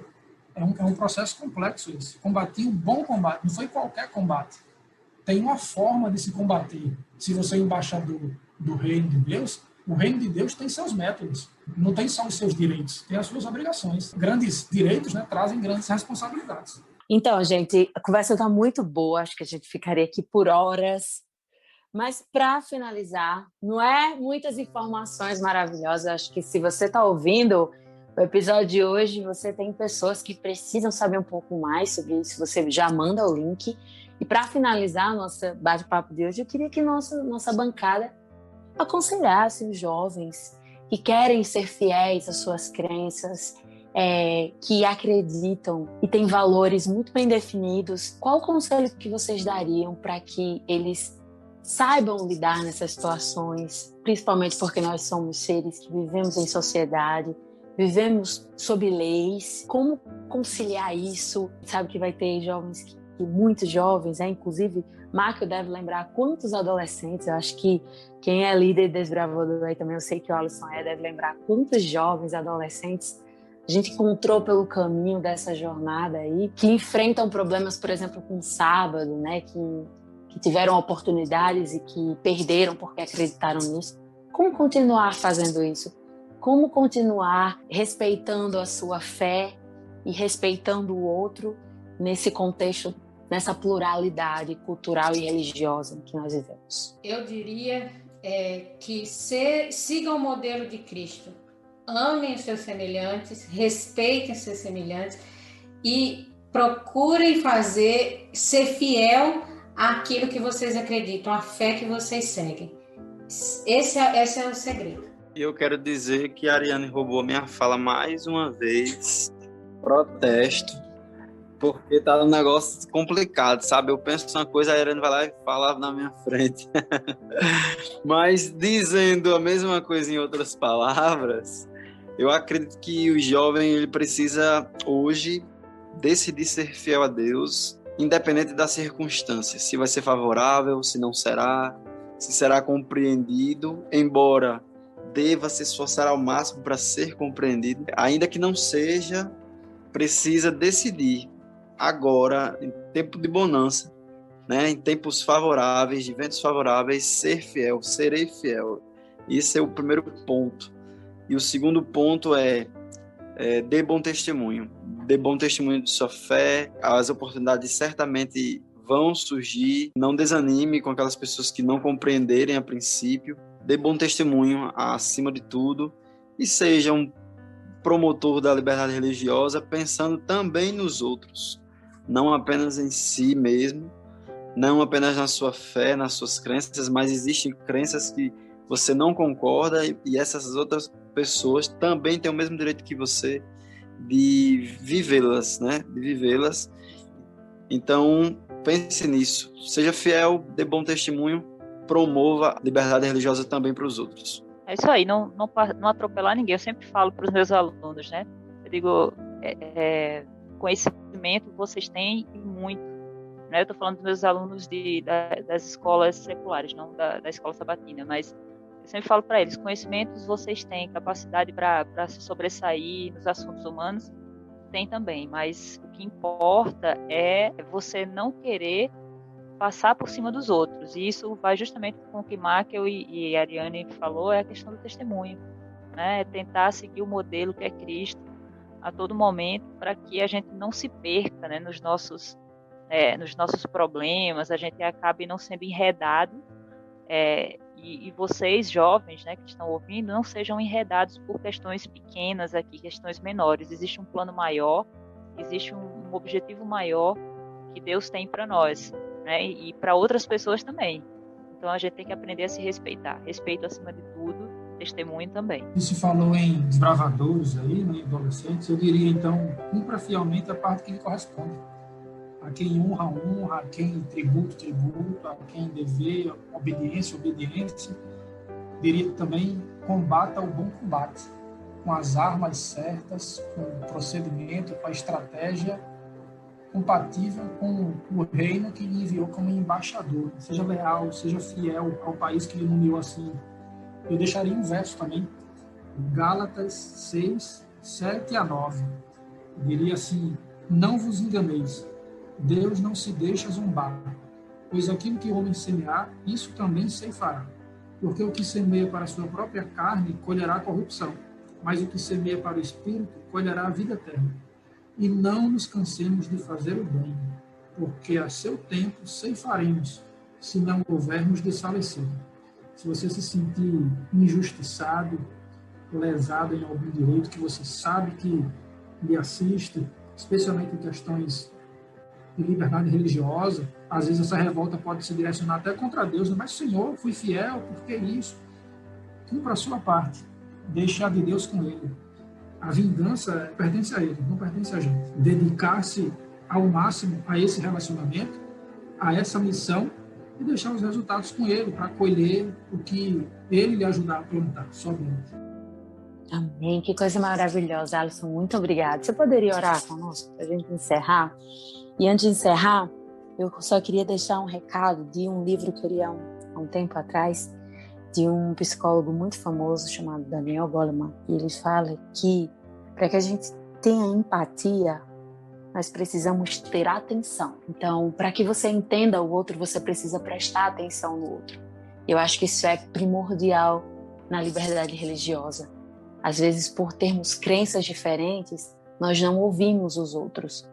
É um processo complexo esse. Combati o bom combate, não foi qualquer combate. Tem uma forma de se combater. Se você é embaixador do reino de Deus, o reino de Deus tem seus métodos. Não tem só os seus direitos, tem as suas obrigações. Grandes direitos, né, trazem grandes responsabilidades. Então, gente, a conversa está muito boa, acho que a gente ficaria aqui por horas. Mas, para finalizar, não é muitas informações maravilhosas. Acho que se você está ouvindo o episódio de hoje, você tem pessoas que precisam saber um pouco mais sobre isso. Você já manda o link. E para finalizar nosso bate-papo de hoje, eu queria que nossa bancada aconselhasse os jovens que querem ser fiéis às suas crenças, que acreditam e têm valores muito bem definidos. Qual o conselho que vocês dariam para que eles saibam lidar nessas situações, principalmente porque nós somos seres que vivemos em sociedade, vivemos sob leis? Como conciliar isso? Sabe que vai ter jovens muitos jovens, inclusive Marco deve lembrar quantos adolescentes, eu acho que quem é líder desbravador aí também, eu sei que o Alisson deve lembrar quantos jovens adolescentes a gente encontrou pelo caminho dessa jornada aí, que enfrentam problemas, por exemplo, com sábado, né, que tiveram oportunidades e que perderam porque acreditaram nisso. Como continuar fazendo isso? Como continuar respeitando a sua fé e respeitando o outro nesse contexto, nessa pluralidade cultural e religiosa que nós vivemos? Eu diria que sigam o modelo de Cristo. Amem os seus semelhantes, respeitem os seus semelhantes e procurem ser fiel àquilo que vocês acreditam, à fé que vocês seguem. Esse é o segredo. E eu quero dizer que a Ariane roubou minha fala mais uma vez. Protesto, porque tá um negócio complicado, sabe? Eu penso uma coisa, a Ariane vai lá e fala na minha frente. Mas dizendo a mesma coisa em outras palavras, eu acredito que o jovem ele precisa hoje decidir ser fiel a Deus, independente das circunstâncias, se vai ser favorável, se não será, se será compreendido, embora deva se esforçar ao máximo para ser compreendido, ainda que não seja, precisa decidir agora, em tempo de bonança, né, em tempos favoráveis, de ventos favoráveis, ser fiel, serei fiel. Esse é o primeiro ponto. E o segundo ponto é dê bom testemunho. Dê bom testemunho de sua fé, as oportunidades certamente vão surgir, não desanime com aquelas pessoas que não compreenderem a princípio, dê bom testemunho acima de tudo e seja um promotor da liberdade religiosa, pensando também nos outros, não apenas em si mesmo, não apenas na sua fé, nas suas crenças, mas existem crenças que você não concorda e essas outras pessoas também têm o mesmo direito que você de vivê-las, né? De vivê-las. Então, pense nisso. Seja fiel, dê bom testemunho, promova a liberdade religiosa também para os outros. É isso aí, não atropelar ninguém. Eu sempre falo para os meus alunos, né? Eu digo, conhecimento vocês têm e muito. Né? Eu estou falando dos meus alunos das escolas seculares, não da escola sabatina, mas eu sempre falo para eles, conhecimentos vocês têm, capacidade para se sobressair nos assuntos humanos, tem também, mas o que importa é você não querer passar por cima dos outros, e isso vai justamente com o que Michael e Ariane falou, é a questão do testemunho, né? Tentar seguir o modelo que é Cristo a todo momento, para que a gente não se perca, né, nos nossos problemas, a gente acabe não sendo enredado, e vocês, jovens, né, que estão ouvindo, não sejam enredados por questões pequenas aqui, questões menores. Existe um plano maior, existe um objetivo maior que Deus tem para nós, né, e para outras pessoas também. Então a gente tem que aprender a se respeitar. Respeito acima de tudo, testemunho também. Isso falou em desbravadores aí, né, adolescentes. Eu diria, então, cumpra fielmente a parte que lhe corresponde. A quem honra, honra, a quem tributo, tributo, a quem dever, obediência, obediência. Diria também, combata o bom combate, com as armas certas, com o procedimento, com a estratégia compatível com o reino que lhe enviou como embaixador. Seja leal, seja fiel ao país que lhe nomeou assim. Eu deixaria um verso também, Gálatas 6, 7 a 9. Eu diria assim, não vos enganeis, Deus não se deixa zombar, pois aquilo que o homem semear, isso também ceifará. Porque o que semeia para a sua própria carne, colherá corrupção, mas o que semeia para o Espírito, colherá a vida eterna. E não nos cansemos de fazer o bem, porque a seu tempo ceifaremos, se não houvermos desfalecido. Se você se sentir injustiçado, lesado em algum direito que você sabe que lhe assiste, especialmente em questões de liberdade religiosa, às vezes essa revolta pode se direcionar até contra Deus, mas Senhor, fui fiel, por que isso? Cumpra a sua parte, deixe a de Deus com ele. A vingança pertence a ele, não pertence a gente. Dedicar-se ao máximo a esse relacionamento, a essa missão, e deixar os resultados com ele, para colher o que ele lhe ajudar a plantar, somente. Amém, que coisa maravilhosa, Alisson, muito obrigada. Você poderia orar conosco para a gente encerrar? E antes de encerrar, eu só queria deixar um recado de um livro que eu li há um tempo atrás, de um psicólogo muito famoso chamado Daniel Goleman, e ele fala que para que a gente tenha empatia, nós precisamos ter atenção. Então, para que você entenda o outro, você precisa prestar atenção no outro. Eu acho que isso é primordial na liberdade religiosa. Às vezes, por termos crenças diferentes, nós não ouvimos os outros.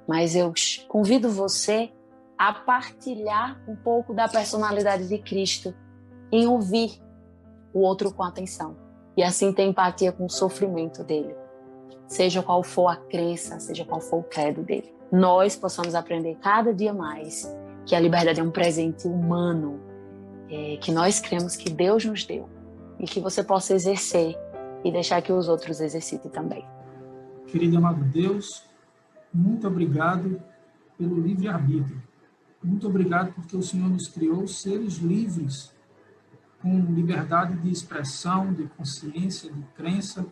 Mas eu convido você a partilhar um pouco da personalidade de Cristo, em ouvir o outro com atenção. E assim ter empatia com o sofrimento dele. Seja qual for a crença, seja qual for o credo dele. Nós possamos aprender cada dia mais que a liberdade é um presente humano, que nós cremos que Deus nos deu e que você possa exercer e deixar que os outros exercitem também. Querido amado Deus, muito obrigado pelo livre-arbítrio. Muito obrigado porque o Senhor nos criou seres livres, com liberdade de expressão, de consciência, de crença.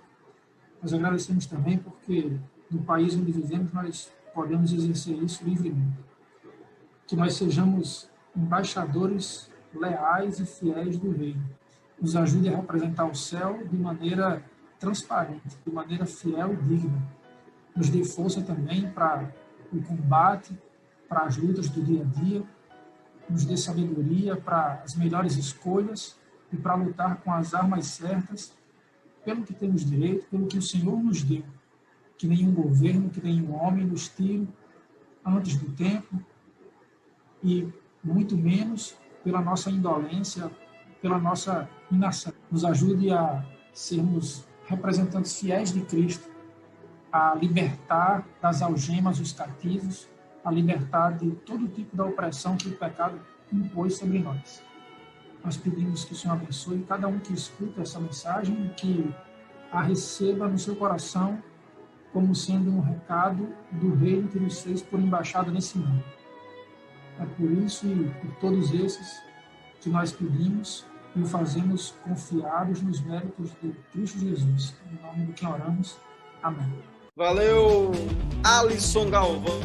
Nós agradecemos também porque no país onde vivemos nós podemos exercer isso livremente. Que nós sejamos embaixadores leais e fiéis do Reino. Nos ajude a representar o céu de maneira transparente, de maneira fiel e digna. Nos dê força também para o combate, para as lutas do dia a dia. Nos dê sabedoria para as melhores escolhas e para lutar com as armas certas pelo que temos direito, pelo que o Senhor nos deu. Que nenhum governo, que nenhum homem nos tire antes do tempo e muito menos pela nossa indolência, pela nossa inação. Nos ajude a sermos representantes fiéis de Cristo, a libertar das algemas os cativos, a libertar de todo tipo da opressão que o pecado impôs sobre nós. Nós pedimos que o Senhor abençoe cada um que escuta essa mensagem, que a receba no seu coração como sendo um recado do Reino que nos fez por embaixada nesse mundo. É por isso e por todos esses que nós pedimos e o fazemos confiados nos méritos de Cristo Jesus. Em nome do que oramos. Amém. Valeu, Alisson Galvão.